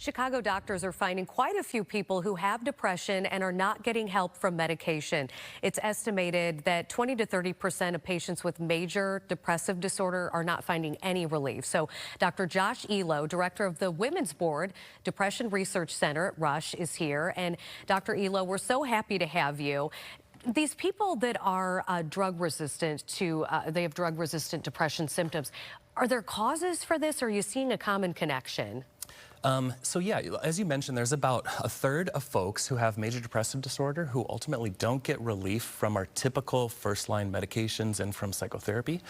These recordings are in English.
Chicago doctors are finding quite a few people who have depression and are not getting help from medication. It's estimated that 20 to 30% of patients with major depressive disorder are not finding any relief. So Dr. Josh Elo, director of the Women's Board Depression Research Center at Rush, is here. And Dr. Elo, we're so happy to have you. These people that are drug resistant they have drug resistant depression symptoms. Are there causes for this? Or are you seeing a common connection? So yeah, as you mentioned, there's about a third of folks who have major depressive disorder who ultimately don't get relief from our typical first-line medications and from psychotherapy.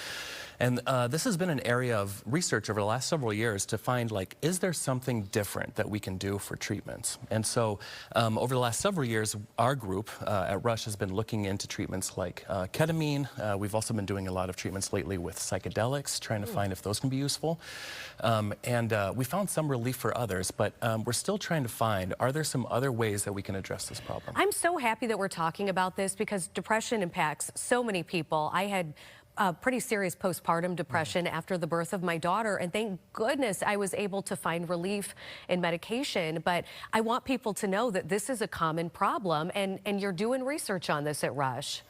And this has been an area of research over the last several years to find, like, is there something different that we can do for treatments? And so over the last several years, our group at Rush has been looking into treatments like ketamine. We've also been doing a lot of treatments lately with psychedelics, trying to find if those can be useful. We found some relief for others, but we're still trying to find, are there some other ways that we can address this problem? I'm so happy that we're talking about this because depression impacts so many people. I had pretty serious postpartum depression after the birth of my daughter, and thank goodness I was able to find relief in medication. But I want people to know that this is a common problem, and you're doing research on this at Rush.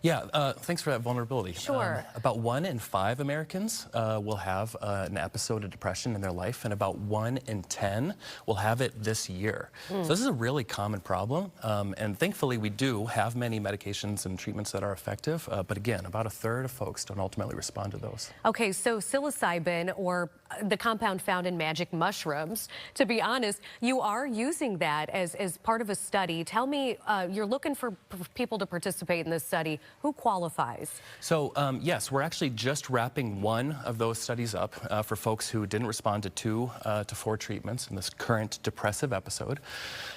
Yeah, thanks for that vulnerability. Sure. About 1 in 5 Americans will have an episode of depression in their life, and about 1 in 10 will have it this year. So this is a really common problem, and thankfully we do have many medications and treatments that are effective, but again, about a third of folks don't ultimately respond to those. Okay, so psilocybin, or the compound found in magic mushrooms, to be honest, you are using that as part of a study. Tell me, you're looking for people to participate in this study. Who qualifies? So yes, we're actually just wrapping one of those studies up for folks who didn't respond to 2 to 4 treatments in this current depressive episode.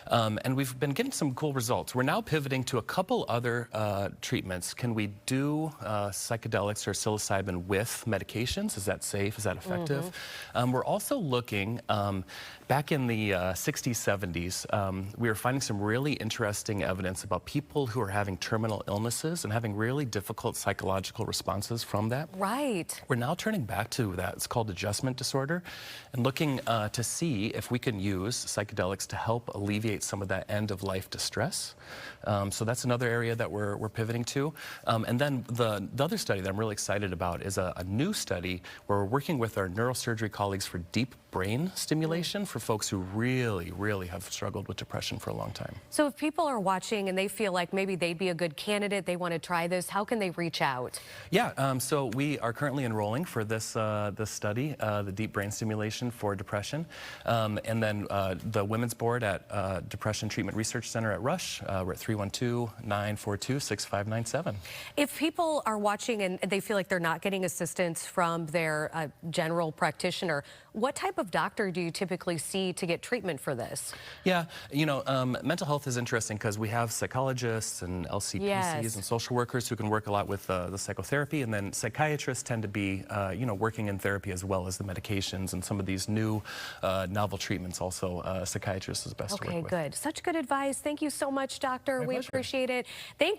And we've been getting some cool results. We're now pivoting to a couple other treatments. Can we do psychedelics or psilocybin with medications? Is that safe? Is that effective? We're also looking, back in the 60s, 70s, we were finding some really interesting evidence about people who are having terminal illnesses and having really difficult psychological responses from that. Right. We're now turning back to that. It's called adjustment disorder, and looking to see if we can use psychedelics to help alleviate some of that end-of-life distress. So that's another area that we're pivoting to. And then the other study that I'm really excited about is a new study where we're working with our neurosurgery colleagues for deep brain stimulation for folks who really have struggled with depression for a long time. So if people are watching and they feel like maybe they'd be a good candidate, they want to try this, how can they reach out? Yeah, so we are currently enrolling for this study, the deep brain stimulation for depression. And then the Women's Board at Depression Treatment Research Center at Rush, we're at 312-942-6597. If people are watching and they feel like they're not getting assistance from their general practitioner, what type of doctor do you typically see to get treatment for this? Yeah, you know, mental health is interesting because we have psychologists and LCPCs and social workers who can work a lot with the psychotherapy, and then psychiatrists tend to be, you know, working in therapy as well as the medications and some of these new novel treatments. Also, psychiatrists is best to work with. Okay, good. Such good advice. Thank you so much, doctor. We appreciate it. Thank